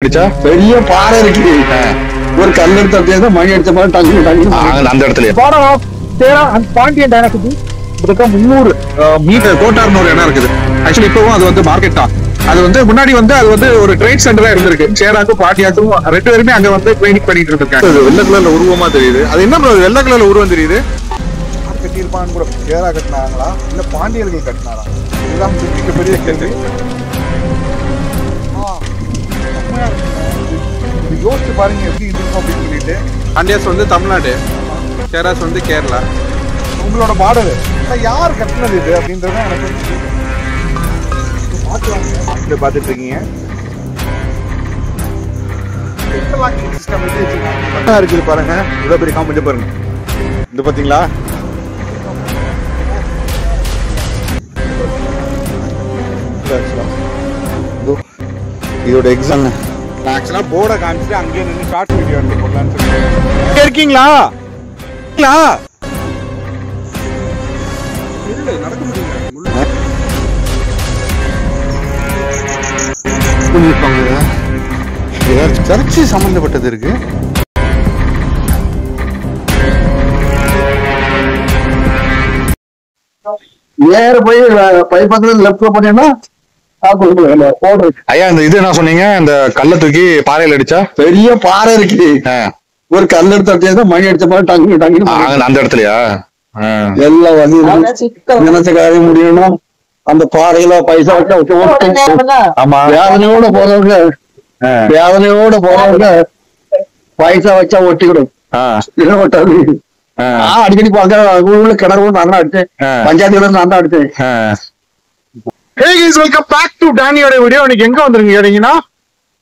பெரிய பாறை இருக்கு. ஒரு கல் எடுத்து மணி அடிச்ச மாதிரி டங்கு டங்கு அந்த இடத்துல பாண்டியன் டைனாசிட்டி 300 மீட்டர் கோட்டார்னு ஒரு இடம் இருக்குது. ஆக்சுவலி இப்பவும் அது வந்து மார்க்கெட் தான். அது வந்து முன்னாடி வந்து அது வந்து ஒரு ட்ரேட் சென்டரா இருந்திருக்கு. சேராக்கும் பாட்டியாக்கும் 2 பேருமே அங்க வந்து ட்ரைனிங் பண்ணிட்டு இருக்காங்க. வெள்ளை கலர்ல உருவமா தெரியுது. அது என்ன ப்ரோ வெள்ளை கலர்ல உருவம் தெரியுது? கட்டியிருப்பான்னு கூட சேரா கட்டினாங்களா இல்ல பாண்டியர்கள் கட்டினாரா? இதுதான் மிகப்பெரிய கேள்வி. யோசிச்சு பாருங்க எப்படி இருக்கும் அப்படின்னு சொல்லிட்டு. பாண்டியாஸ் வந்து தமிழ்நாடு, சேராஸ் வந்து கேரளா. உங்களோட மாடல் யார் கட்டினது இது அப்படின்றத எனக்கு பார்த்துட்டு இருக்கீங்க. இருக்குது பாருங்க, இவ்வளவு பெரிய காமெடி பாருங்க. இது பாத்தீங்களா? இதோட எக்ஸாம் ஆக்சுவலா போர்டை காமிச்சிட்டு அங்கேயே நின்று ஷார்ட் வீடியோ எடுத்து போடலான்னு சொல்லி இருக்கீங்களா? நடக்க முடியுங்க. சர்ச்சு சம்பந்தப்பட்டது இருக்கு. நேர போய் பைப்பத்துல லெப்ட்ல போனீங்கன்னா ஐயா இந்த இது என்ன சொன்னீங்க? இந்த கல்ல தூக்கி பாறையில அடிச்சா பெரிய பாறை இருக்கு. ஒரு கல் எடுத்து மணி அடிச்ச மாதிரி டங்கு டங்கு அந்த இடத்துலயா? எல்லாம் வந்து நினைச்ச காரியம் முடியும்னா அந்த பாறையில பைசா வச்சா ஆமா, வேதனையோட போறவங்க பைசா வச்சா ஒட்டிக்கிடும். ஒட்டாது. அடிக்கடி பாக்க கிணறு நான் தான் அடிச்சேன். பஞ்சாயத்துல நான் தான் அடிச்சேன். Hey guys, welcome back to Dannyயோட வீடியோ. இன்னைக்கு எங்க வந்திருக்கீங்க கேட்டீங்கன்னா,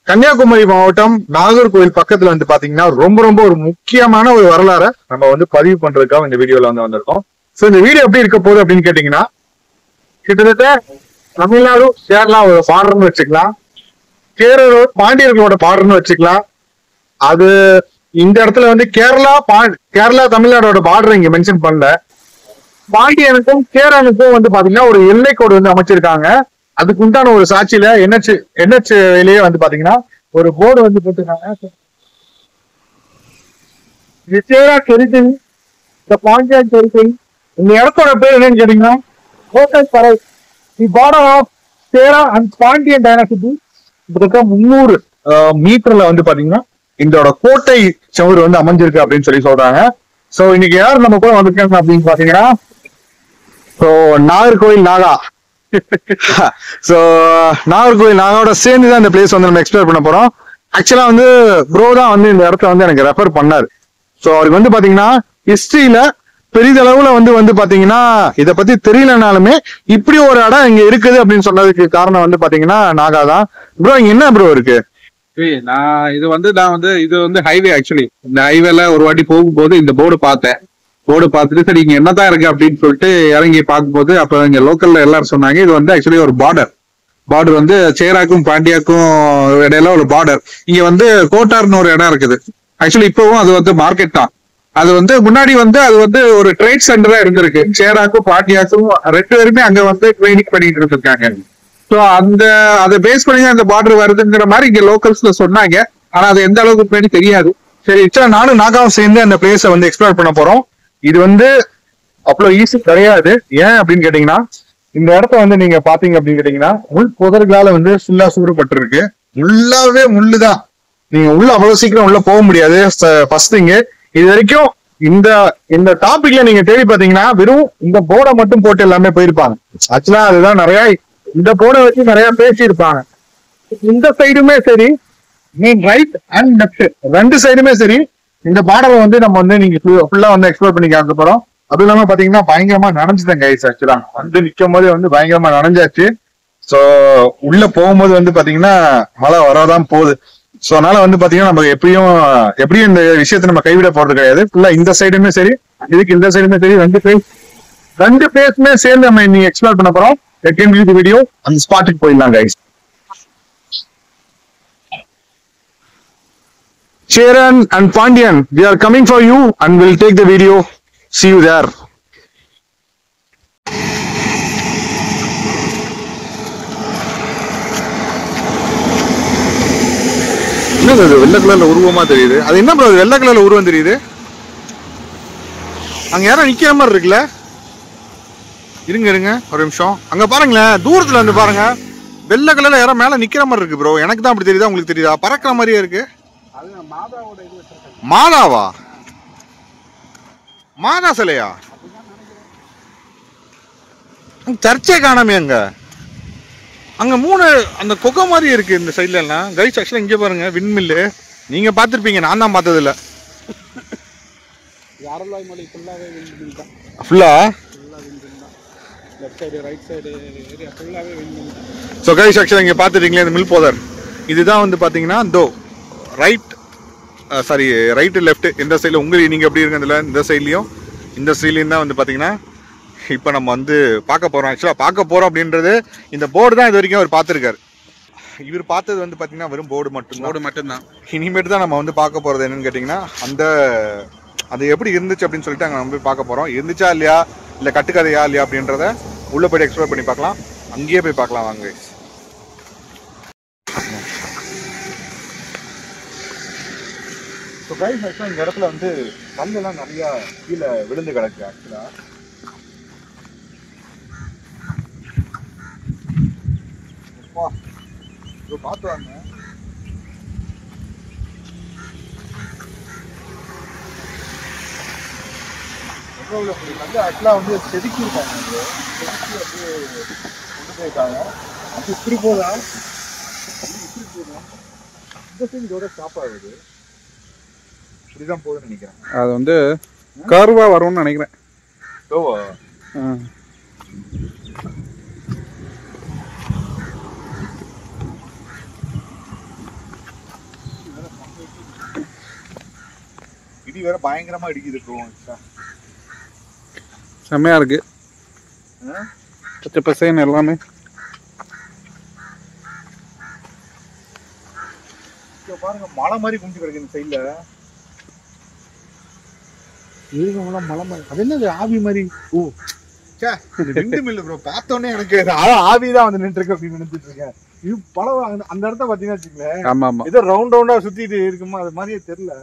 கன்னியாகுமரி மாவட்டம் நாகர்கோவில் பக்கத்துல வந்து பாத்தீங்கன்னா ரொம்ப ஒரு முக்கியமான ஒரு வரலாறை நம்ம வந்து பதிவு பண்றதுக்காக இந்த வீடியோல வந்து வந்திருக்கோம். சோ இந்த வீடியோ எப்படி இருக்க போகுது அப்படின்னு கேட்டீங்கன்னா, கிட்டத்தட்ட தமிழ்நாடு கேரளா ஒரு பார்டர்னு வச்சுக்கலாம், கேரள பாண்டியர்களோட பார்டர்னு வச்சுக்கலாம். அது இந்த இடத்துல வந்து கேரளா தமிழ்நாடோட பார்டர் இங்க மென்ஷன் பண்ணல. பாண்டியனுக்கும் கேரளனுக்கும் வந்து பாத்தீங்கன்னா ஒரு எல்லை கோடு வந்து அமைச்சிருக்காங்க. அதுக்கு உண்டான ஒரு சாட்சியில என்ஹெச்லயே வந்து பாத்தீங்கன்னா ஒரு போர்டு வந்து போட்டிருக்காங்க. பாண்டியன் டெரிட்டரி. இந்த இடத்தோட பேர் என்னன்னு கேட்டீங்கன்னா, பார்டர் ஆஃப் சேரா அண்ட் பாண்டியன் டைனாசிட்டி 300 மீட்டர்ல வந்து பாத்தீங்கன்னா இதோட கோட்டை சுவர் வந்து அமைஞ்சிருக்கு அப்படின்னு சொல்லி சொல்றாங்க. சோ இன்னைக்கு யார் நம்ம கூட வந்திருக்காங்க அப்படின்னு பாத்தீங்கன்னா, நாகர்கோவில் நாகா. சோ நாகர்கோவில் நாகாவோட சேர்ந்துதான் இந்த பிளேஸ் வந்து நம்ம எக்ஸ்ப்ளோர் பண்ண போறோம். ஆக்சுவலா வந்து ப்ரோ தான் வந்து இந்த இடத்த வந்து எனக்கு ரெஃபர் பண்ணாரு. சோ அவருக்கு வந்து பாத்தீங்கன்னா ஹிஸ்டரியில பெரிதளவுல வந்து பாத்தீங்கன்னா இத பத்தி தெரியலனாலுமே இப்படி ஒரு இடம் இங்க இருக்குது அப்படின்னு சொன்னதுக்கு காரணம் வந்து பாத்தீங்கன்னா நாகா தான். ப்ரோ இங்க என்ன ப்ரோ இருக்கு? இது வந்து ஹைவே. ஆக்சுவலி இந்த ஹைவேல ஒரு வாட்டி போகும்போது இந்த போர்டு பார்த்துட்டு சரி இங்க என்னதான் இருக்கு அப்படின்னு சொல்லிட்டு இறங்கி பார்க்கும்போது அப்ப இங்க லோக்கல்ல எல்லாரும் சொன்னாங்க இது வந்து ஆக்சுவலி ஒரு பார்டர் வந்து சேராக்கும் பாண்டியாக்கும் இடையில ஒரு பார்டர். இங்க வந்து கோட்டார்னு ஒரு இடம் இருக்குது. ஆக்சுவலி இப்பவும் அது வந்து மார்க்கெட் தான். அது வந்து முன்னாடி வந்து அது வந்து ஒரு ட்ரேட் சென்டரா இருந்திருக்கு. சேராக்கும் பாண்டியாக்கும் 2 பேருமே அங்க வந்து ட்ரைனிங் பண்ணிட்டு இருந்திருக்காங்க. சோ அதை பேஸ் பண்ணி அந்த பார்டர் வருதுங்கிற மாதிரி இங்க லோக்கல்ஸ்ல சொன்னாங்க. ஆனா அது எந்த அளவுக்கு பண்ணி தெரியாது. சரி, நானும் நாகாவும் சேர்ந்து அந்த பிளேஸை வந்து எக்ஸ்ப்ளோர் பண்ண போறோம். இது வந்து அவ்வளவு ஈஸி கிடையாது. ஏன் அப்படின்னு கேட்டீங்கன்னா, இந்த இடத்த வந்து நீங்க பாத்தீங்க அப்படின்னு கேட்டீங்கன்னா முள் புதர்களால வந்து ஃபுல்லா சூடுபட்டு ஃபுல்லாவே முள்ளுதான். நீங்க உள்ள அவ்வளவு சீக்கிரம் உள்ள போக முடியாது. ஃபர்ஸ்ட் திங், இது வரைக்கும் இந்த டாபிக்ல நீங்க தேடி பாத்தீங்கன்னா வெறும் இந்த போர்டை மட்டும் போட்டு எல்லாமே போயிருப்பாங்க. ஆக்சுவலா அதுதான் நிறைய இந்த போர்டை வச்சு நிறைய பேசி இருப்பாங்க. இந்த சைடுமே சரி, மீன் ரைட் அண்ட் லெஃப்ட் 2 சைடுமே சரி, இந்த பார்டரை வந்து நம்ம வந்து நீங்க ஃபுல்லா வந்து எக்ஸ்ப்ளோர் பண்ணி காக்க போறோம். அதுவும் இல்லாம பாத்தீங்கன்னா பயங்கரமா நனைஞ்சுதான் கைஸ். ஆக்சுவலா வந்து நிக்கும் போது வந்து பயங்கரமா நனைஞ்சாச்சு. சோ உள்ள போகும்போது வந்து பாத்தீங்கன்னா மழை வரதான் போகுது. சோ அதனால வந்து பாத்தீங்கன்னா நம்ம எப்படியும் இந்த விஷயத்த நம்ம கைவிட போறது கிடையாது. ஃபுல்லா இந்த சைடுமே சரி, இதுக்கு இந்த சைடுமே சரி, 2 பேஸுமே சேர்ந்து நம்ம நீங்க எக்ஸ்ப்ளோர் பண்ண போறோம். வீடியோ அந்த ஸ்பாட்டுக்கு போயிடலாம் guys. Cheran and Pandian, we are coming for you and we'll take the video. See you there. என்னது அது வெள்ளை கலர்ல உருவமா தெரியுது? அது என்ன ப்ரோ வெள்ளை கலர்ல உருவம் தெரியுது? அங்க யாரும் நிக்கிற மாதிரி இருக்குல்ல? இருங்க இருங்க ஒரு நிமிஷம். அங்க பாருங்களேன், தூரத்துல வந்து பாருங்க, வெள்ளை கலர்ல யாரோ மேல நிக்கிற மாதிரி இருக்கு ப்ரோ. எனக்கு தான் அப்படி தெரியுதா, உங்களுக்கு தெரியுதா? பறக்கிற மாதிரியே இருக்கு. மாதாவா? மாதா சிலையா? சர்ச்சே காணாமே அங்க. அங்க 3 அந்த கொகை மாதிரி இருக்கு இந்த சைட்ல எல்லாம். கைஸ் ஆக்சுவலா இங்க பாருங்க விண்மில்லு. நீங்க பாத்திருப்பீங்க, நான் தான் பார்த்தது இல்ல. ஃபுல்லா left side right side area ஃபுல்லாவே விண்மில். ஸோ கைஸ் ஆக்சுவலா இங்க பாத்துட்டீங்களே இந்த மில் போதர். இதுதான் வந்து பாத்தீங்கன்னா ரைட் லெஃப்ட் இந்த சைடில் உங்களுக்கு நீங்கள் எப்படி இருக்கிறதுல இந்த சைட்லையும் இந்த சைட்லையும் தான் வந்து பார்த்தீங்கன்னா இப்போ நம்ம வந்து பார்க்க போகிறோம். ஆக்சுவலாக பார்க்க போகிறோம் அப்படின்றது இந்த போர்டு தான் இது வரைக்கும் அவர் பார்த்துருக்காரு. இவர் பார்த்தது வந்து பார்த்தீங்கன்னா வெறும் போர்டு மட்டும்தான். இனிமேட்டு தான் நம்ம வந்து பார்க்க போகிறது என்னன்னு கேட்டிங்கன்னா அது எப்படி இருந்துச்சு அப்படின்னு சொல்லிட்டு அங்கே நம்ம போய் பார்க்க போகிறோம். இருந்துச்சா இல்லையா, இல்லை கட்டுக்கதையா இல்லையா அப்படின்றத உள்ளே போய்ட்டு எக்ஸ்ப்ளோர் பண்ணி பார்க்கலாம். அங்கேயே போய் பார்க்கலாம் வாங்க. ஸோ கைஸ் ஆக்சுவலாக இந்த இடத்துல வந்து கல்லெல்லாம் நிறையா கீழே விழுந்து கிடக்கு. ஆக்சுவலாக பார்த்து வாங்க. கல்லு ஆக்சுவலாக வந்து செதுக்கியிருக்காங்க. செதுக்கி அப்படியே கொண்டு போயிருக்காங்க. அது இப்படி போதா இந்த சைடு இதோட ஸ்டாப் ஆகுது. இப்படிதான் போகுதுன்னு நினைக்கிறேன். அது வந்து கர்வா வரும்னு நினைக்கிறேன். இடி வேற பயங்கரமா இடிக்குது. செம்மையா இருக்கு, பச்சை பசேன்னு எல்லாமே. பாருங்க மலை மாதிரி குஞ்சு கிடக்கு இந்த சைட்ல. மலை மாதிரி அது என்னது ஆவி மாதிரி? ஓ விண்டு மில்லு ப்ரோ. பார்த்தோன்னே எனக்கு ஆவிதான் வந்து நின்று இருக்கு அப்படின்னு நினைச்சிட்டு இருக்கேன். இது பல அந்த இடத்த பாத்தீங்கன்னா வச்சுக்கல, ஏதோ ரவுண்டா சுத்திட்டு இருக்குமா அது மாதிரியே தெரியல.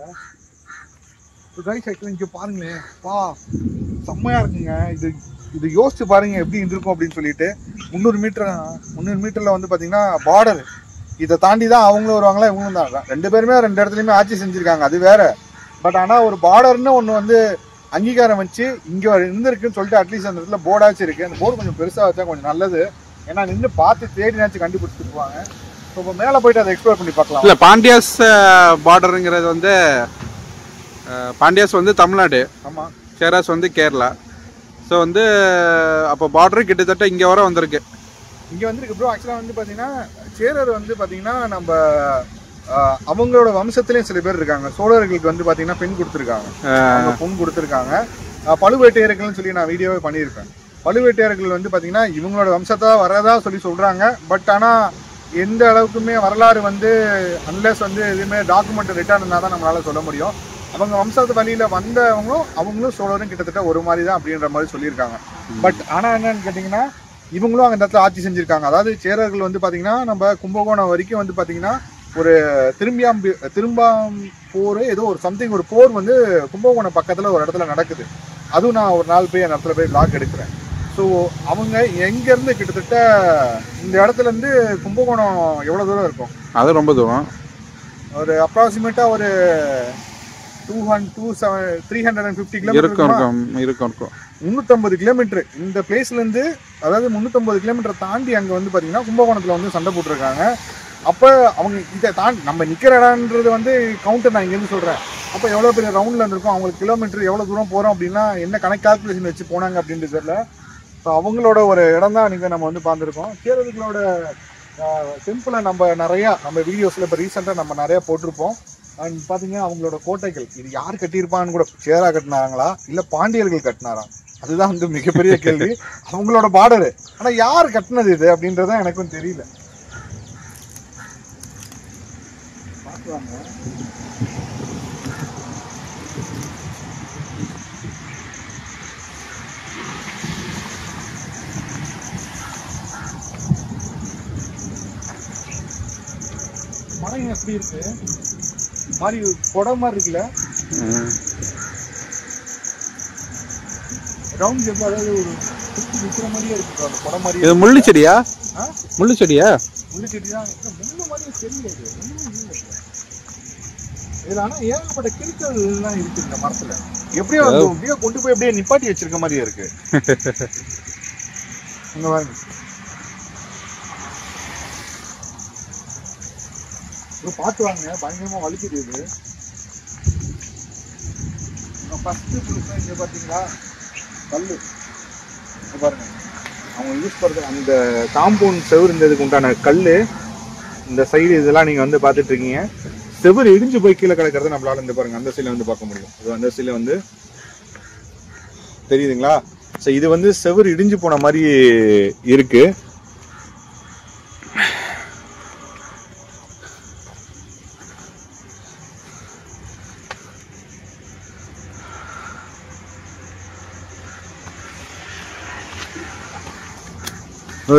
இங்க பாருங்களேன், செம்மையா இருக்குங்க. இது யோசிச்சு பாருங்க எப்படி இருந்திருக்கும் அப்படின்னு சொல்லிட்டு. 300 மீட்டர்ல வந்து பாத்தீங்கன்னா பார்டர். இதை தாண்டி தான் அவங்களும் வருவாங்களா இவங்களும் தான். 2 பேருமே 2 இடத்துலயுமே ஆட்சி செஞ்சிருக்காங்க, அது வேற. பட் ஆனா ஒரு பார்டர்னு ஒண்ணு வந்து அங்கீகாரம் வச்சு இங்க இருந்திருக்குன்னு சொல்லிட்டு அட்லீஸ்ட் அந்த இடத்துல போர்டாச்சும் இருக்கு. அந்த போர்டு கொஞ்சம் பெருசா வச்சா கொஞ்சம் நல்லது. ஏன்னா நின்று பார்த்து தேடினாச்சும் கண்டுபிடிச்சிருப்பாங்க. இப்போ மேல போயிட்டு அதை எக்ஸ்ப்ளோர் பண்ணி பார்க்கலாம். இல்ல பாண்டியாஸ் பார்டருங்கிறது வந்து பாண்டியாஸ் வந்து தமிழ்நாடு, ஆமா, சேராஸ் வந்து கேரளா. ஸோ வந்து அப்போ பார்டரு கிட்டத்தட்ட இங்கே வர வந்திருக்கு. இங்கே வந்திருக்கு ப்ரோ. ஆக்சுவலாக வந்து பார்த்தீங்கன்னா சேரர் வந்து பார்த்தீங்கன்னா நம்ம அவங்களோட வம்சத்துலேயும் சில பேர் இருக்காங்க. சோழர்களுக்கு வந்து பார்த்தீங்கன்னா பெண் கொடுத்துருக்காங்க, பொன் கொடுத்துருக்காங்க. பழுவேட்டையர்கள்னு சொல்லி நான் வீடியோவே பண்ணியிருப்பேன். பழுவேட்டையர்கள் வந்து பார்த்தீங்கன்னா இவங்களோட வம்சத்தை வரதா சொல்லி சொல்கிறாங்க. பட் ஆனால் எந்த அளவுக்குமே வரலாறு வந்து அன்லெஸ் வந்து எதுவுமே டாக்குமெண்ட் ரிட்டர்ன் இருந்தால் தான் நம்மளால சொல்ல முடியும். அவங்க வம்சத்து வழியில வந்தவங்களும் அவங்களும் சோழரும் கிட்டத்தட்ட ஒரு மாதிரி தான் அப்படின்ற மாதிரி சொல்லியிருக்காங்க. பட் ஆனால் என்னன்னு கேட்டிங்கன்னா இவங்களும் அந்த இடத்துல ஆட்சி செஞ்சுருக்காங்க. அதாவது சேரர்கள் வந்து பார்த்தீங்கன்னா நம்ம கும்பகோணம் வரைக்கும் வந்து பார்த்தீங்கன்னா ஒரு திரும்பாம் போர் ஏதோ ஒரு சம்திங் ஒரு போர் வந்து கும்பகோணம் பக்கத்தில் ஒரு இடத்துல நடக்குது. அதுவும் நான் ஒரு நாள் போய் அந்த இடத்துல போய் பிளாக் எடுக்கிறேன். ஸோ அவங்க எங்கேருந்து கிட்டத்தட்ட இந்த இடத்துல இருந்து கும்பகோணம் எவ்வளோ தூரம் இருக்கும்? அது ரொம்ப தூரம், ஒரு அப்ராக்சிமேட்டாக ஒரு 350 கிலோமீட்டர் இருக்கும். 350 கிலோமீட்டர் இந்த பிளேஸ்ல இருந்து, அதாவது 350 கிலோமீட்டர் தாண்டி அங்க வந்து பாத்தீங்கன்னா கும்பகோணத்துல வந்து சண்டை போட்டிருக்காங்க. அப்ப அவங்க இதை தாண்டி நம்ம நிக்கிற இடம்ன்றது வந்து கவுண்டர் நான் இங்க இருந்து சொல்றேன். அப்ப எவ்வளவு பெரிய ரவுண்ட்ல இருந்திருக்கும், அவங்களுக்கு கிலோமீட்டர் எவ்வளவு தூரம் போறோம் அப்படின்னா என்ன கணக்கு கால்குலேஷன் வச்சு போனாங்க அப்படின்றது தெரியல. ஸோ அவங்களோட ஒரு இடம் தான் நீங்க நம்ம வந்து பார்த்துருக்கோம். சேரர்களோட டெம்பிளை நம்ம வீடியோஸ்ல இப்போ ரீசெண்டாக நம்ம நிறைய போட்டிருப்போம். அண்ட் பார்த்தீங்கன்னா அவங்களோட கோட்டைகள் இது யார் கட்டியிருப்பான்னு கூட, சேரா கட்டினாங்களா இல்லை பாண்டியர்கள் கட்டினாரா, அதுதான் வந்து மிகப்பெரிய கேள்வி. அவங்களோட பார்டரு, ஆனால் யார் கட்டினது இது அப்படின்றதான் எனக்கும் தெரியல. பார்த்துவாங்க. மலைங்க எப்படி இருக்கு மாதிரி குடம் மாதிரி இருக்குல்ல ரவுண்ட் ஷேப் அதாவது ஒரு நிக்கிற மாதிரியே இருக்கு அந்த குடம் மாதிரி இது முள்ளு செடியா முள்ளு செடியா முள்ளு செடி தான் முள்ளு மாதிரியே தெரியல இதுல ஆனா ஏகப்பட்ட கிளிகள் எல்லாம் இருக்கு இந்த மரத்துல எப்படியோ அப்படியே கொண்டு போய் அப்படியே நிப்பாட்டி வச்சிருக்க மாதிரியே இருக்கு இங்க பாருங்க பார்த்து வாங்க பயங்கரமா வலிக்குது இது ஃபர்ஸ்ட் இங்க பாத்தீங்களா கல்லு பாருங்க அவங்க யூஸ் பண்றது அந்த காம்பவுண்ட் செவுரு இருந்ததுக்கு உண்டான கல்லு இந்த சைடு இதெல்லாம் நீங்க வந்து பாத்துட்டு இருக்கீங்க செவுரு இடிஞ்சு போய் கீழே கிடக்கிறத நம்மளால இருந்து பாருங்க அந்த சைடுல வந்து பார்க்க முடியும் இது அந்த சைடுல வந்து தெரியுதுங்களா ஸோ இது வந்து செவுரு இடிஞ்சு போன மாதிரி இருக்கு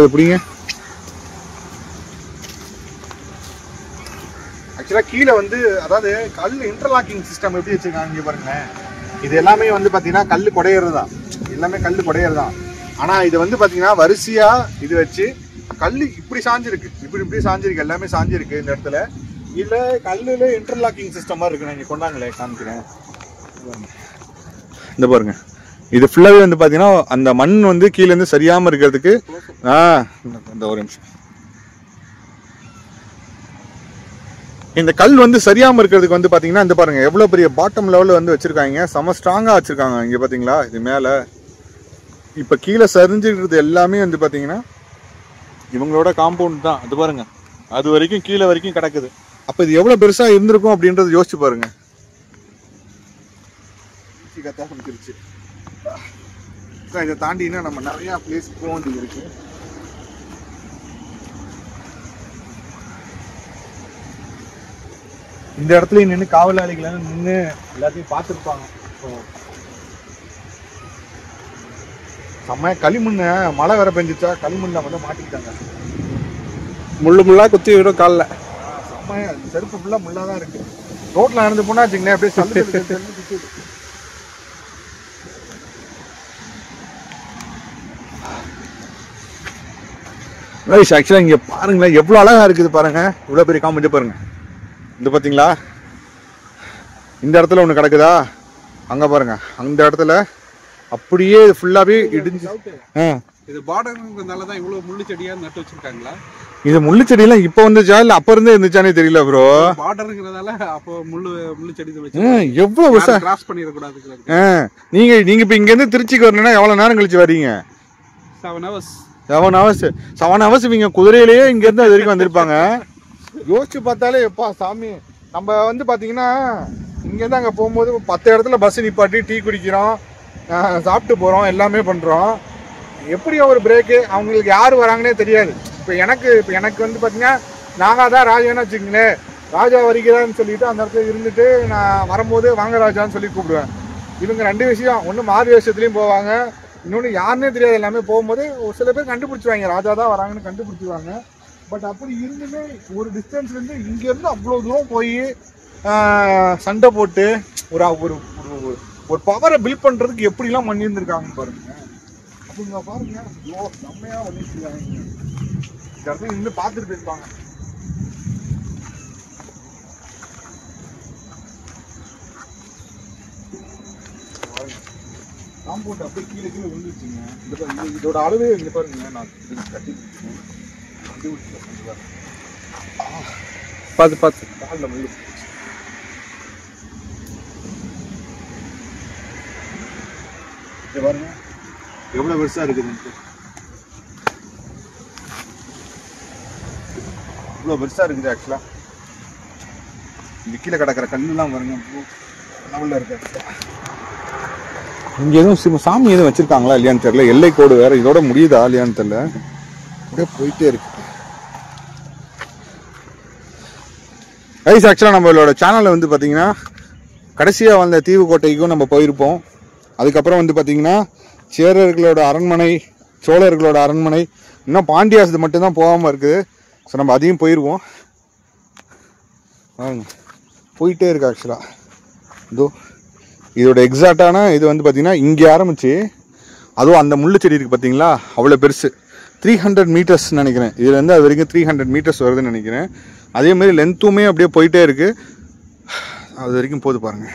எப்படிங்க ஆக்சுவலா கீழே வந்து அதாவது கல் இன்டர்லாக்கிங் சிஸ்டம் எப்படி வச்சிருக்காங்க இங்க பாருங்களேன் இது எல்லாமே வந்து பாத்தீங்கன்னா கல் குடையிறது தான் எல்லாமே கல் குடையிறது தான் ஆனா இது வந்து பாத்தீங்கன்னா வரிசையா இது வச்சு கல் இப்படி சாஞ்சிருக்கு இப்படி சாஞ்சிருக்கு எல்லாமே சாஞ்சிருக்கு இந்த இடத்துல இல்ல கல்லுல இன்டர்லாக்கிங் சிஸ்டம் மாதிரி இருக்கு நான் இங்க கொண்டாங்களே காமிக்கிறேன் இந்த பாருங்க இது ஃபுல்லாவே வந்து பாத்தீங்கன்னா அந்த மண் வந்து கீழே இருந்து சரியாம இருக்கிறதுக்கு இந்த ஒரு நிமிஷம் இந்த கல் வந்து சரியாம இருக்கிறதுக்கு வந்து பாத்தீங்கன்னா இந்த பாருங்க எவ்வளவு பெரிய பாட்டம் லெவல்ல வந்து வச்சிருக்காங்க செம ஸ்ட்ராங்கா வச்சிருக்காங்க இங்க பாத்தீங்களா இது மேல இப்ப கீழே சரிஞ்சிருக்கிறது எல்லாமே வந்து பாத்தீங்கன்னா இவங்களோட காம்பவுண்ட் தான் அது பாருங்க அது வரைக்கும் கீழே வரைக்கும் கிடக்குது அப்ப இது எவ்வளவு பெருசா இருந்திருக்கும் அப்படின்றது யோசிச்சு பாருங்க இதை தாண்டினா நம்ம நிறைய பிளேஸ் போக வேண்டியது இருக்கு இந்த இடத்துல நின்று காவலாளிகள் நின்று எல்லாத்தையும் பார்த்துருப்பாங்க செம்மையா களிமண்ண மழை வேற பெஞ்சிச்சா களிமண்ல வந்து மாட்டிக்கிட்டாங்க முள்ளு முள்ளா குத்தி விடும் காலில் செம்மையா செருப்பு ஃபுல்லா முள்ளாதான் இருக்கு ரோட்ல நடந்து போனா வச்சுங்களேன் அப்படியே சல்லு ஆக்சுவலா இங்க பாருங்களேன் எவ்வளவு அழகா இருக்குது பாருங்க இவ்வளவு பெரிய காமெடி பாருங்க இந்த பாத்தீங்களா இந்த இடத்துல ஒண்ணு கிடக்குதா அங்க பாருங்க அந்த இடத்துல அப்படியே ஃபுல்லாவே இடிஞ்சு இது பார்டர்ன்றதால தான் இவ்வளவு முள்ளு செடியா நட்டு வச்சிருக்காங்களா இது முள்ளு செடி எல்லாம் இப்ப வந்துச்சா இல்ல அப்ப இருந்தே இருந்துச்சானே தெரியல ப்ரோ பார்டர்ங்கிறதால அப்போ முள்ளு செடி வச்சு எவ்வளவு கிராஸ் பண்ணிட கூடாது நீங்க இப்ப இங்க இருந்து திருச்சிக்கு வரணும்னா எவ்வளவு நேரம் கழிச்சு வரீங்க 7 hours இவங்க குதிரையிலேயே இங்க இருந்து அது வரைக்கும் வந்திருப்பாங்க யோசிச்சு பார்த்தாலே எப்பா சாமி நம்ம வந்து பாத்தீங்கன்னா இங்க இருந்து அங்க போகும்போது 10 இடத்துல பஸ் நிப்பாட்டி டீ குடிக்கிறோம் சாப்பிட்டு போறோம் எல்லாமே பண்றோம் எப்படி ஒரு பிரேக்கு அவங்களுக்கு யாரு வராங்கன்னே தெரியாது இப்ப எனக்கு வந்து பாத்தீங்கன்னா நாங்க தான் ராஜான்னு வச்சுக்கங்களேன் ராஜா வருகிறான்னு சொல்லிட்டு அந்த இடத்துல இருந்துட்டு நான் வரும்போது வாங்க ராஜான்னு சொல்லி கூப்பிடுவேன் இவங்க 2 விஷயம் ஒண்ணு மாறு வேஷத்துலயும் போவாங்க இன்னொன்னு யாருன்னே தெரியாது எல்லாமே போகும்போது ஒரு சில பேர் கண்டுபிடிச்சிருவாங்க ராஜா தான் வராங்கன்னு கண்டுபிடிச்சிருவாங்க பட் அப்படி இருந்துமே ஒரு டிஸ்டன்ஸ்ல இருந்து இங்க இருந்து அவ்வளவு தூரம் போய் சண்டை போட்டு ஒரு ஒரு பவரை பில்ட் பண்றதுக்கு எப்படி எல்லாம் பண்ணி இருந்திருக்காங்கன்னு பாருங்க அப்படிங்க பாருங்க செம்மையா பண்ணிருக்காங்க இந்த இடத்துல இருந்து பார்த்துட்டு போயிருப்பாங்க காம்பவுண்ட் அப்படியே கீழே விழுந்துருச்சுங்க இதோட அளவே இங்க பாருங்க நான் கட்டி பார்த்து காலில் முள்ளு பாருங்க எவ்வளவு பெருசா இருக்குது இவ்வளவு பெருசா இருக்குது ஆக்சுவலா இந்த கீழே கிடக்கிற கல்லுலாம் பாருங்க லெவல்ல இருக்கு இங்க எதுவும் சாமி எதுவும் வச்சிருக்காங்களா இல்லையான்னு தெரியல எல்லை கோடு வேற இதோட முடியுதா இல்லையான்னு தெரியல அப்படியே போயிட்டே இருக்கு ஆக்சுவலா நம்மளோட சேனல்ல வந்து பாத்தீங்கன்னா கடைசியா வந்த தீவு கோட்டைக்கும் நம்ம போயிருப்போம் அதுக்கப்புறம் வந்து பாத்தீங்கன்னா சேரர்களோட அரண்மனை சோழர்களோட அரண்மனை இன்னும் பாண்டியாசது மட்டும்தான் போகாம இருக்குது ஸோ நம்ம அதையும் போயிடுவோம் வாங்க போயிட்டே இருக்கு ஆக்சுவலாக. இதோ இதோட எக்ஸாக்டான இது வந்து பார்த்தீங்கன்னா இங்கே ஆரம்பிச்சு அதுவும் அந்த முள்ளு செடி இருக்குது பார்த்தீங்களா, அவ்வளோ பெருசு. 300 மீட்டர்ஸ் நினைக்கிறேன். இதுல இருந்து அது வரைக்கும் 300 மீட்டர்ஸ் வருதுன்னு நினைக்கிறேன். அதே மாதிரி லென்த்துமே அப்படியே போயிட்டே இருக்கு. அது வரைக்கும் போது பாருங்க.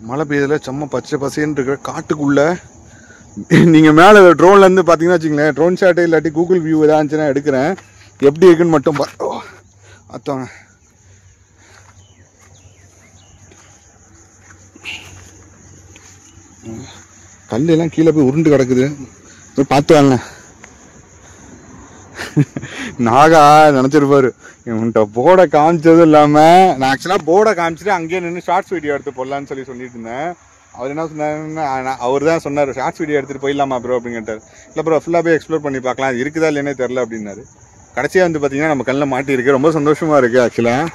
மழை பெய்யல செம்ம பச்சை பசேன்னு இருக்கிற காட்டுக்குள்ள நீங்க மேல ட்ரோன்ல இருந்து பாத்தீங்கன்னா வச்சுங்களேன், ட்ரோன் ஷாட் இல்லாட்டி கூகுள் வியூ ஏதாவது இருந்துச்சுன்னா எடுக்கிறேன். எப்படி இருக்குன்னு மட்டும் அத்தவங்க கல் எல்லாம் கீழே போய் உருண்டு கிடக்குது. போய் பார்த்து வாங்க. நாகா நினைச்சிருப்பாரு இவன்கிட்ட போர்டை காமிச்சதும் இல்லாம, நான் ஆக்சுவலா போர்டை காமிச்சிட்டு அங்கேயே நின்று ஷார்ட்ஸ் வீடியோ எடுத்து போடலான்னு சொல்லிட்டு இருந்தேன். அவர் என்ன சொன்னாருன்னா, அவர் தான் சொன்னார் ஷார்ட்ஸ் வீடியோ எடுத்துட்டு போயிடலாமா ப்ரோ அப்படின்னு கேட்டார். இல்லை ப்ரோ ஃபுல்லாக போய் எக்ஸ்ப்ளோர் பண்ணி பார்க்கலாம், அது இருக்குதா இல்லைன்னே தெரில அப்படின்னாரு. கடைசியாக வந்து பார்த்தீங்கன்னா நம்ம கண்ணில் மாட்டி இருக்கு. ரொம்ப சந்தோஷமா இருக்கு. ஆக்சுவலாக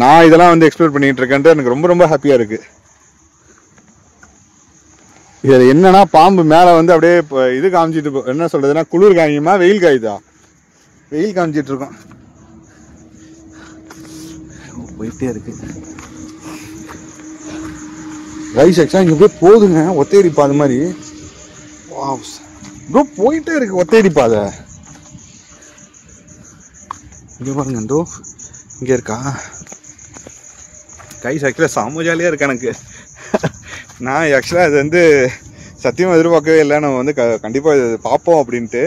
நான் இதெல்லாம் வந்து எக்ஸ்ப்ளோர் பண்ணிட்டு இருக்கேன்ட்டு எனக்கு ரொம்ப ரொம்ப ஹாப்பியா இருக்கு. இதில் என்னன்னா பாம்பு மேலே வந்து அப்படியே இது காமிச்சிட்டு என்ன சொல்றதுன்னா, குளிர் காயுமா வெயில் காயுதா? வெயில் காமிச்சிட்டு இருக்கோம். போயிட்டே இருக்கு ரைஸ் எக்ஸா இங்க போய் போகுதுங்க. ஒத்தேரி பாதை மாதிரி ப்ரோ போயிட்டே இருக்கு. ஒத்தேரி பாதை இங்க பாருங்க. இந்தோ இங்க இருக்கா கைஸ். ஆக்சுவலா செம்ம ஜாலியா இருக்கு எனக்கு. நான் ஆக்சுவலா அது வந்து சத்தியமாக எதிர்பார்க்கவே இல்லை. நம்ம வந்து கண்டிப்பாக இது பார்ப்போம் அப்படின்ட்டு.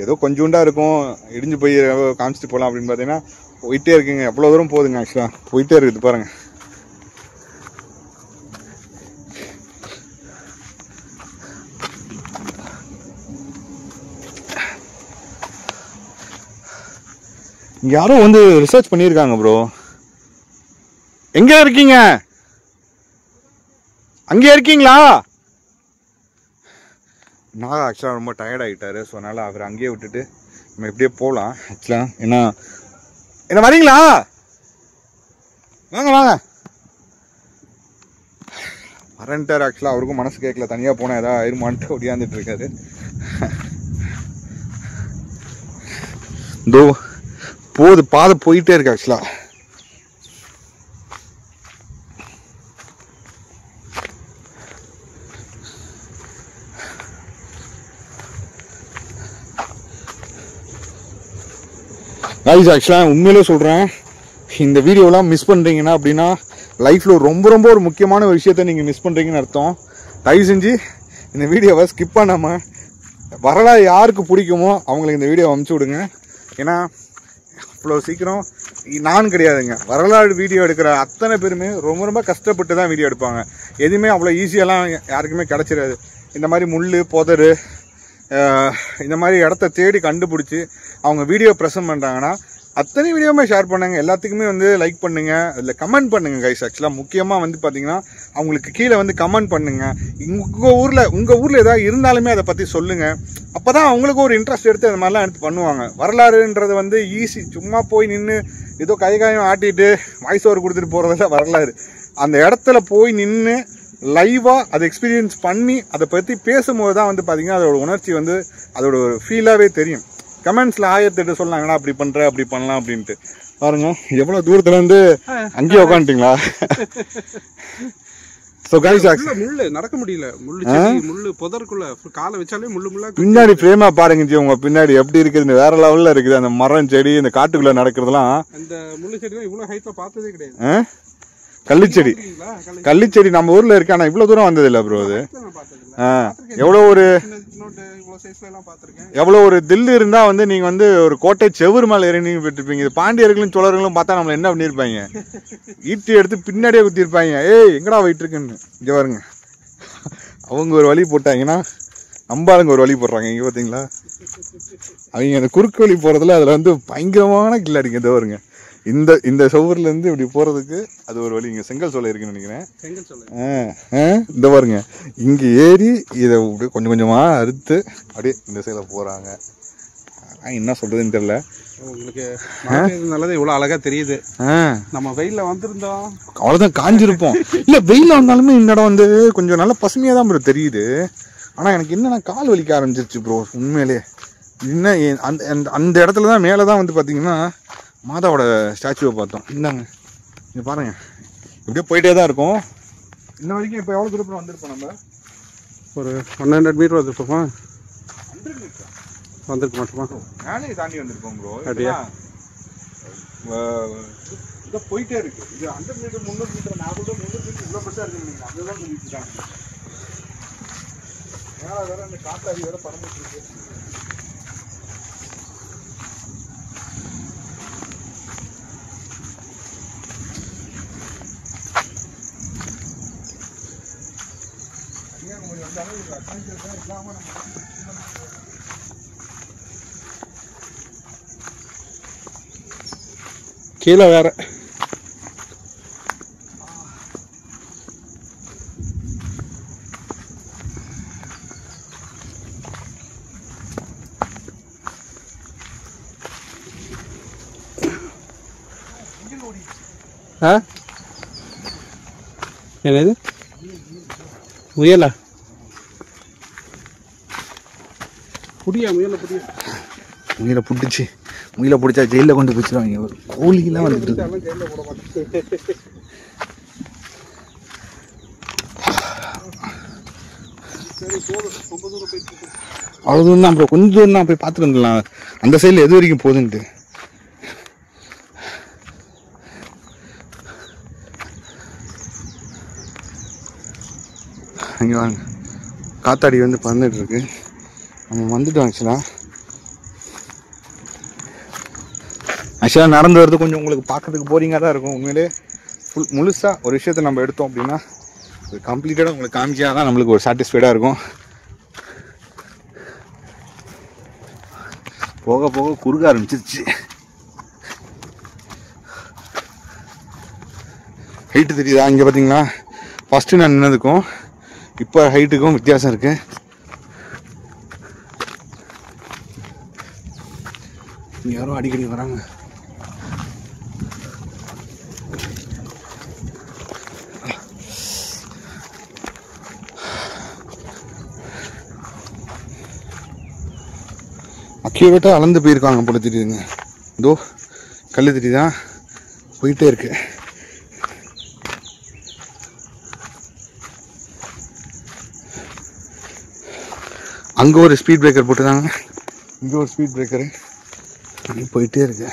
ஏதோ கொஞ்சோண்டா இருக்கும், இடிஞ்சு போய் காமிச்சிட்டு போகலாம் அப்படின்னு பார்த்தீங்கன்னா போயிட்டே இருக்குங்க. எவ்வளோ தூரம் போகுதுங்க. ஆக்சுவலாக போயிட்டே இருக்குது பாருங்க. யாரும் வந்து ரிசர்ச் பண்ணியிருக்காங்க ப்ரோ. எங்க இருக்கீங்க? அங்கே இருக்கீங்களா? நான் ஆக்சுவலாக ரொம்ப டயர்ட் ஆகிட்டாரு. ஸோ அதனால் அவர் அங்கேயே விட்டுட்டு நம்ம எப்படியே போகலாம். ஆக்சுவலாக என்ன வரீங்களா? வாங்க வாங்க வரன்ட்டார். ஆக்சுவலாக அவருக்கும் மனசு கேட்கல, தனியாக போனால் ஏதாவது ஆயிருமான்ட்டு ஒடியாந்துட்டு இருக்காரு. இதோ போகுது, பாதை போயிட்டே இருக்கு. ஆக்சுவலாக உண்மையிலே சொல்கிறேன், இந்த வீடியோலாம் மிஸ் பண்ணுறீங்கன்னா அப்படின்னா லைஃப்பில் ரொம்ப ரொம்ப ஒரு முக்கியமான ஒரு விஷயத்த நீங்கள் மிஸ் பண்ணுறீங்கன்னு அர்த்தம். தயவு செஞ்சு இந்த வீடியோவை ஸ்கிப் பண்ணாமல் வரலாறு யாருக்கு பிடிக்குமோ அவங்களுக்கு இந்த வீடியோவை அனுப்பிச்சி விடுங்க. ஏன்னா அவ்வளோ சீக்கிரம் நான் கிடையாதுங்க, வரலாறு வீடியோ எடுக்கிற அத்தனை பேருமே ரொம்ப ரொம்ப கஷ்டப்பட்டு தான் வீடியோ எடுப்பாங்க. எதுவுமே அவ்வளோ ஈஸியெல்லாம் யாருக்குமே கிடச்சிடாது. இந்த மாதிரி முள் புதரு இந்த மாதிரி இடத்த தேடி கண்டுபிடிச்சி அவங்க வீடியோ ப்ரெசென்ட் பண்ணுறாங்கன்னா அத்தனை வீடியோவுமே ஷேர் பண்ணுங்க. எல்லாத்துக்குமே வந்து லைக் பண்ணுங்க, அதில் கமெண்ட் பண்ணுங்க கைஸ். ஆக்சுவலாக முக்கியமாக வந்து பார்த்தீங்கன்னா அவங்களுக்கு கீழே வந்து கமெண்ட் பண்ணுங்க. உங்கள் ஊரில் ஏதாவது இருந்தாலுமே அதை பற்றி சொல்லுங்கள். அப்போ தான் அவங்களுக்கு ஒரு இன்ட்ரெஸ்ட் எடுத்து அந்த மாதிரிலாம் எடுத்து பண்ணுவாங்க. வரலாறுன்றது வந்து ஈஸி, சும்மா போய் நின்று ஏதோ கைகாயம் ஆட்டிட்டு வாய்ஸ் ஓவர் கொடுத்துட்டு போகிறதில்ல வரலாறு. அந்த இடத்துல போய் நின்று லைவாக அதை எக்ஸ்பீரியன்ஸ் பண்ணி அதை பற்றி பேசும்போது தான் வந்து பார்த்தீங்கன்னா அதோட உணர்ச்சி வந்து அதோட ஒரு ஃபீலாகவே தெரியும். கமெண்ட்ஸில் 1008 சொன்னாங்கன்னா அப்படி பண்ணுற அப்படி பண்ணலாம் அப்படின்ட்டு பாருங்க. எவ்வளோ தூரத்துல இருந்து அங்கேயே உட்காந்துட்டீங்களா? முள்ளு நடக்க முடியல, முள்ளு புதருக்குள்ள காலை வச்சாலே முள்ளு பின்னாடி பிரேமா பாருங்க ஜி, உங்க பின்னாடி எப்படி இருக்குது, வேற லெவல்ல இருக்குது. அந்த மரம் செடி இந்த காட்டுக்குள்ள நடக்கிறதுலாம் அந்த முள்ளு செடி இவ்வளவு ஹைட்ல பார்த்ததே கிடையாது. கள்ளிச்செடி நம்ம ஊர்ல இருக்கு, ஆனா இவ்வளவு தூரம் வந்தது இல்ல ப்ரோ. அது எவ்வளவு ஒரு தில்லு இருந்தா வந்து நீங்க வந்து ஒரு கோட்டை செவுரு மேல ஏறி நீங்க விட்டுருப்பீங்க. இது பாண்டியர்களும் சோழர்களும் பார்த்தா நம்மள என்ன பண்ணிருப்பாங்க, ஈட்டி எடுத்து பின்னாடியே குத்திருப்பாங்க. ஏய் எங்கடா போயிட்டு இருக்குன்னு. இங்க பாருங்க, அவங்க ஒரு வழி போட்டாங்கன்னா நம்ம ஆளுங்க ஒரு வழி போடுறாங்க. இங்க பாத்தீங்களா, அவங்க அந்த குறுக்கு வழி போறதுல அதுல வந்து பயங்கரமான கில்லாடிங்க. இதோ வருங்க, இந்த சவுர்ல இருந்து இப்படி போறதுக்கு அது ஒரு வழி. இங்க செங்கல் சோலை இருக்குன்னு நினைக்கிறேன். இந்த பாருங்க, இங்க ஏறி இதை கொஞ்சம் கொஞ்சமா அறுத்து அப்படியே இந்த சைடுல போறாங்க. என்ன சொல்றதுன்னு தெரியல. உங்களுக்கு நல்லது இவ்வளவு அழகா தெரியுது. நம்ம வெயில்ல வந்திருந்தோம் அவ்வளவுதான் காஞ்சிருப்போம். இல்ல வெயில்ல வந்தாலுமே இந்த இடம் வந்து கொஞ்சம் நல்ல பசுமையா தான் ப்ரோ தெரியுது. ஆனா எனக்கு என்னன்னா கால் வலிக்க ஆரம்பிச்சிருச்சு ப்ரோ உண்மையிலே. என்ன அந்த இடத்துலதான் மேலதான் வந்து பாத்தீங்கன்னா மாதாவோட ஸ்டாச்சுவை பார்த்தோம். இந்தாங்க இங்க பாருங்க இப்படியே போயிட்டே தான் இருக்கும். இன்ன வரைக்கும் இப்போ எவ்வளோ தூரம் வந்திருப்போம் நம்ம? ஒரு 100 மீட்டர் வந்துருப்போமா? வந்திருக்க மாட்டோமா? மேலே தாண்டி வந்திருக்கோம் ப்ரோ. அப்படியா? இதை போயிட்டே இருக்கு. இது 100 மீட்டர் 300 மீட்டர் 400 மீட்டர் இவ்வளோ பெருசாக இருக்குங்க. அதுதான் சொல்லிட்டு இருக்காங்க. மேலே வேற அந்த காத்தாடி வேற பறந்துட்டு இருக்கு. கீழே வேற என்னது முயலா? புடியா முயலை புடியா? முயலை பிடிச்சி முயலை பிடிச்சா ஜெயிலில் கொண்டு போயிடுவாங்க. ஒரு கோழிலாம் வந்துட்டு அவ்வளோ தூரம் தான். அப்புறம் கொஞ்சம் தூரம் தான் போய் பார்த்துட்டு வந்துடலாம். அந்த சைடில் எது வரைக்கும் போகுதுன்ட்டு. அங்கே வாங்க, காத்தாடி வந்து பறந்துட்டு இருக்கு. நம்ம வந்துட்டோம். ஆக்சுவலாக நடந்து வரது கொஞ்சம் உங்களுக்கு பார்க்கறதுக்கு போரிங்காக தான் இருக்கும். உண்மையிலே முழுசாக ஒரு விஷயத்தை நம்ம எடுத்தோம் அப்படின்னா அது கம்ப்ளீட்டடாக உங்களுக்கு காமிச்சா தான் நம்மளுக்கு ஒரு சாட்டிஸ்ஃபைடாக இருக்கும். போக போக குறுக ஆரம்பிச்சிருச்சு. ஹைட்டு தெரியுதா? இங்கே பார்த்தீங்களா, ஃபஸ்ட்டு நான் நின்னதுக்கும் இப்போ ஹைட்டுக்கும் வித்தியாசம் இருக்குது. யாரும் அடிக்கடி வராங்க. அக்யூரேட்டாக அளந்து போயிருக்காங்க போல தெரியுதுங்க. இதோ கல் தெரியுதா, போயிட்டே இருக்கு. அங்கே ஒரு ஸ்பீட் பிரேக்கர் போட்டுருந்தாங்க, இங்கே ஒரு ஸ்பீட் பிரேக்கரு, போயிட்டே இருக்கு.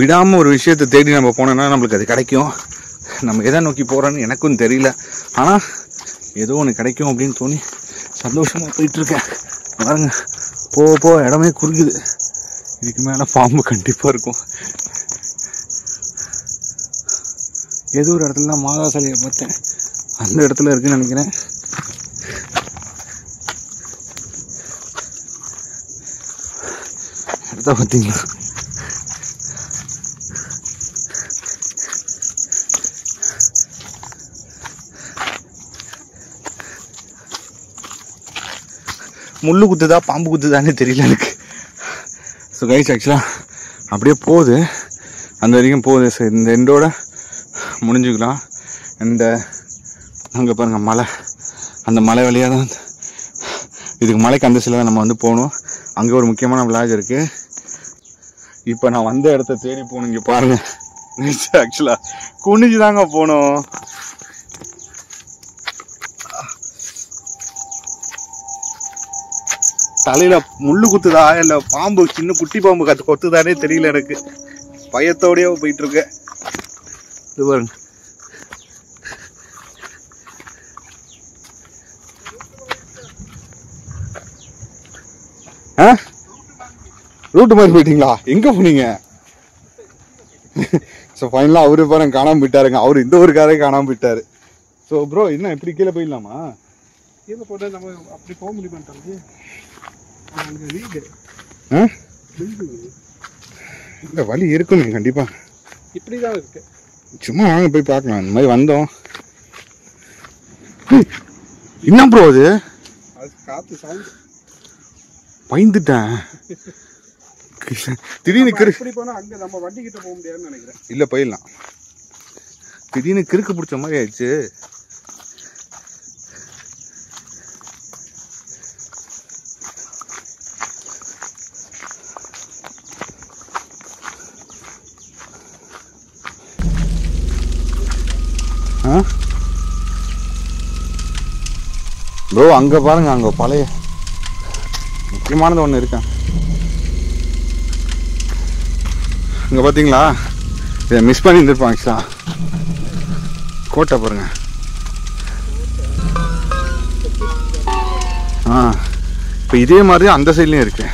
விடாம ஒரு விஷயத்தை தேடி நம்ம போனோம்னா நம்மளுக்கு அது கிடைக்கும். நம்ம எதை நோக்கி போறோன்னு எனக்கும் தெரியல, ஆனா ஏதோ ஒன்று கிடைக்கும் அப்படின்னு தோணி சந்தோஷமா போயிட்டு இருக்கேன். பாருங்க, போக போக இடமே குறுகுது. இதுக்கு மேல பாம்பு கண்டிப்பா இருக்கும். ஏதோ ஒரு இடத்துல நான் மாதா சிலையை பார்த்தேன், அந்த இடத்துல இருக்குன்னு நினைக்கிறேன். இடத்த பார்த்தீங்களா? முள்ளு குத்துதா பாம்பு குத்துதானே தெரியல எனக்கு. ஸோ கைஸ், ஆக்சுவலாக அப்படியே போகுது, அந்த வரைக்கும் போகுது. ஸோ இந்த எண்டோட முடிஞ்சுக்கலாம். இந்த அங்கே பாருங்கள் மலை, அந்த மலை வழியாக தான் இதுக்கு மலைக்கு அந்த சில நம்ம வந்து போகணும். அங்கே ஒரு முக்கியமான விளாஜ் இருக்குது. இப்போ நான் வந்த இடத்த தேடி போகணும். இங்கே பாருங்கள், ஆக்சுவலாக குனிஞ்சு தாங்க போகணும். தலையில முள்ளு குத்துதா இல்ல பாம்பு, சின்ன குட்டி பாம்பு கொத்துதானே தெரியல எனக்கு. பயத்தோடய போயிட்டு இருக்க. இது பாருங்க, ரூட்டு மாதிரி போயிட்டீங்களா? எங்க போனீங்க? ஸோ ஃபைனலாக அவரு பாருங்க காணாம போயிட்டாருங்க. அவரு இந்த ஒரு காரே காணாம போயிட்டாரு. ஸோ ப்ரோ, என்ன இப்படி கீழே போயிடலாமா? கீழே போட்டால் நம்ம அப்படி போக முடியுமாட்டாங்க. இந்த வழி இருக்குமே கண்டிப்பா. இப்படிதான் இருக்கு. சும்மா வாங்க போய் பார்க்கலாம். இந்த மாதிரி வந்தோம். என்ன ப்ரோ அது? காத்து சவுண்ட். பயந்துட்டேன். திடீர்னு இப்படி போனா அங்க நம்ம வண்டி கிட்ட போக முடியாதுன்னு நினைக்கிறேன். இல்ல போயிடலாம். திடீர்னு கிறுக்கு பிடிச்ச மாதிரி ஆயிடுச்சு. ப்ரோ அங்க பாருங்க, அங்க பழைய முக்கியமானது ஒண்ணு இருக்கேன். இங்க பாத்தீங்களா, இதை மிஸ் பண்ணி இருந்திருப்பாங்க. கோட்டை பாருங்க. இப்ப இதே மாதிரி அந்த சைட்லயும் இருக்கு.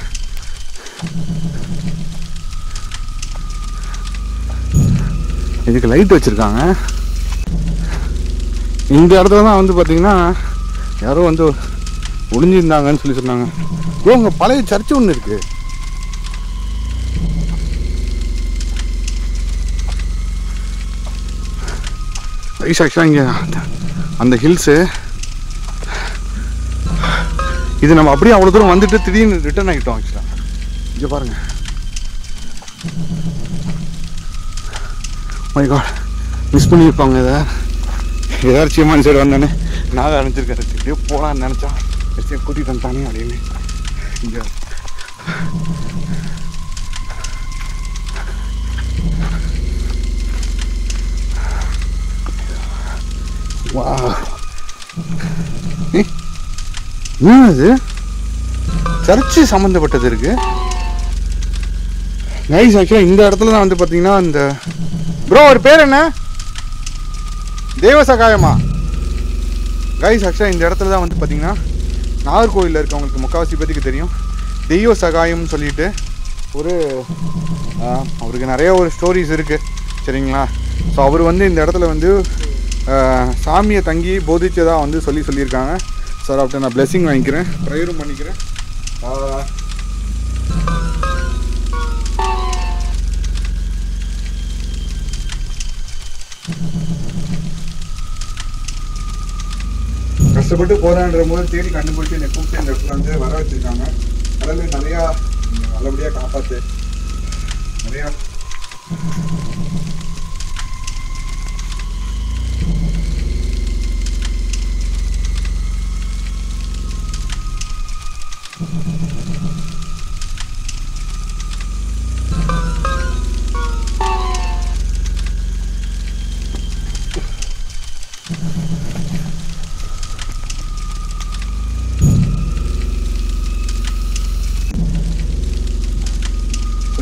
இதுக்கு லைட் வச்சிருக்காங்க. இந்த இடத்துல தான் வந்து பாத்தீங்கன்னா யாரோ வந்து ஒளிஞ்சிருந்தாங்கன்னு சொல்லி சொன்னாங்க. ப்ரோ அங்க பழைய சர்ச்சு ஒண்ணு இருக்கு. ஆக்சுவலாக இங்கே அந்த ஹில்ஸு இது நம்ம அப்படியே அவ்வளோ தூரம் வந்துட்டு திடீர்னு ரிட்டர்ன் ஆகிட்டோம். ஆக்சுவலாக இங்கே பாருங்க. மை காட், மிஸ் பண்ணியிருப்பாங்க. இதை எதாச்சியமான சைடு வந்தோடனே நாங்கள் அனுப்பிச்சிருக்காரு. இப்படியே போகலான்னு நினச்சா கூட்டிகிட்டு வந்துட்டானே அப்படின்னு. இங்கே இது சர்ச்சு சம்பந்தப்பட்டது இருக்கு. கைஸ் ஆக்சுவலா இந்த இடத்துல தான் வந்து பாத்தீங்கன்னா இந்த ப்ரோ ஒரு பேர் என்ன, தெய்வ சகாயமா? கைஸ் ஆக்சுவலா இந்த இடத்துல தான் வந்து பாத்தீங்கன்னா நாகர்கோவிலில் இருக்கவங்களுக்கு முக்கால்வாசி பேருக்கு தெரியும். தெய்வ சகாயம்னு சொல்லிட்டு ஒரு அவருக்கு நிறைய ஒரு ஸ்டோரிஸ் இருக்கு, சரிங்களா? ஸோ அவர் வந்து இந்த இடத்துல வந்து சாமியை தங்கி போதிச்சதாக வந்து சொல்லியிருக்காங்க. சார் அப்படி நான் பிளெஸிங் வாங்கிக்கிறேன், ப்ரேயரும் பண்ணிக்கிறேன். கஷ்டப்பட்டு போராடுற போது தேடி கண்டுபிடிச்சு என்னை கூப்பிட்டு இந்த இடத்துல வந்து வர வச்சிருக்காங்க. அதில் நிறையா நல்லபடியாக காப்பாற்று நிறையா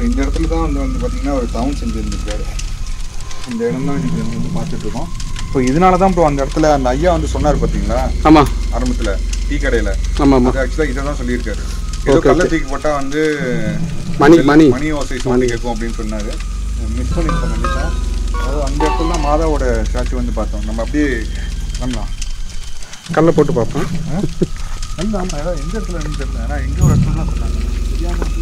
இந்த இடத்துல தான் வந்து பார்த்தீங்கன்னா ஒரு டவுன் செஞ்சுருந்துருக்காரு. இந்த இடம் தான் இன்னைக்கு வந்து பார்த்துட்டு இருக்கோம். இப்போ இதனால தான் இப்போ அந்த இடத்துல அந்த ஐயா வந்து சொன்னார் பார்த்தீங்களா? ஆமாம், ஆரம்பத்தில் டீ கடையில். ஆமாம், அது ஆக்சுவலாக இதை தான் சொல்லியிருக்காரு. ஏதோ கள்ள தூக்கி போட்டால் வந்து மணி ஓசை சவுண்டு கேட்கும் அப்படின்னு சொன்னார். மிஸ் பண்ணியிருப்போம் கண்டிப்பாக. அதாவது அந்த இடத்துல தான் மாதாவோட ஸ்டாச்சு வந்து பார்த்தோம். நம்ம அப்படியே பண்ணலாம், கல்லை போட்டு பார்ப்போம். கல் ஆமாம், ஏதாவது எந்த இடத்துல தெரியல. ஏன்னா எங்கே ஒரு இடத்துல தான் சொன்னாங்க. தெரியாமல்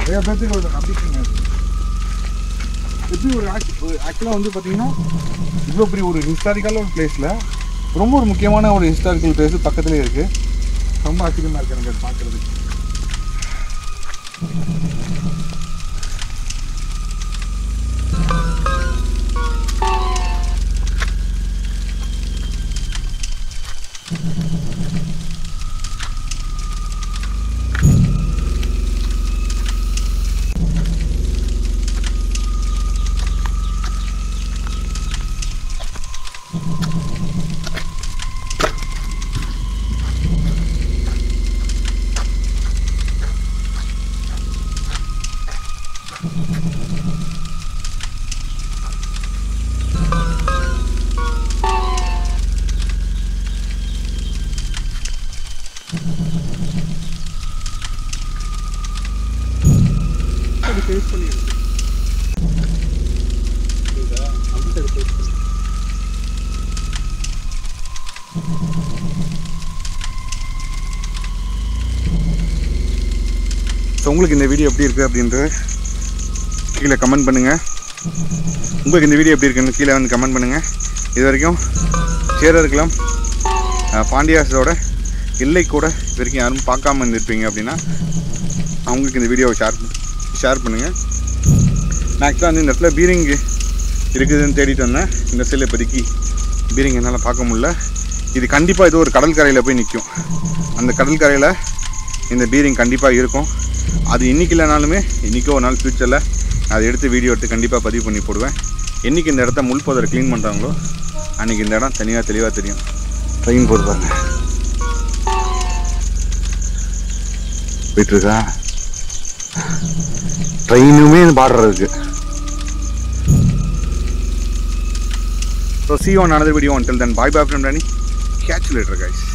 நிறைய பேருக்கு ஒரு நம்பிக்கைங்க. எப்படி ஒரு ஆக்சுவலாக வந்து பார்த்தீங்கன்னா இவ்வளோ பெரிய ஒரு ஹிஸ்டாரிக்கலான ஒரு பிளேஸில் ரொம்ப ஒரு முக்கியமான ஒரு ஹிஸ்டாரிக்கல் பிளேஸ் பக்கத்துலேயே இருக்குது. ரொம்ப ஆச்சரியமாக இருக்குது எனக்கு பார்க்குறதுக்கு. ஸோ உங்களுக்கு இந்த வீடியோ எப்படி இருக்குது அப்படின்றது கீழே கமெண்ட் பண்ணுங்கள். உங்களுக்கு இந்த வீடியோ எப்படி இருக்குன்னு கீழே வந்து கமெண்ட் பண்ணுங்கள். இது வரைக்கும் சேரர் களம் பாண்டியாஸோட எல்லை கூட இது வரைக்கும் யாரும் பார்க்காம இருந்திருப்பீங்க அப்படின்னா அவங்களுக்கு இந்த வீடியோவை ஷேர் பண்ணுங்கள். நான் ஆக்சுவலாக வந்து இந்த இடத்துல பீரிங் இருக்குதுன்னு தேடிட்டு வந்தேன். இந்த சைடில் இப்போதைக்கு பீரிங் என்னால் பார்க்க முடியல. இது கண்டிப்பாக இது ஒரு கடற்கரையில் போய் நிற்கும். அந்த கடற்கரையில் இந்த பீரிங் கண்டிப்பாக இருக்கும். அது இன்றைக்கி இல்லைனாலுமே இன்றைக்கோ ஒரு நாள் ஃப்யூச்சரில் அதை எடுத்து வீடியோ எடுத்து கண்டிப்பாக பதிவு பண்ணி போடுவேன். என்றைக்கு இந்த இடத்த முள்போதரை க்ளீன் பண்ணுறாங்களோ அன்றைக்கி இந்த இடம் தனியாக தெளிவாக தெரியும். ட்ரெயின் போது பாருங்க போயிட்டுருக்கா. ட்ரெயினுமே பார்டர் இருக்குது. So see you on another video. Until then, bye bye from Danny. Catch you later, guys.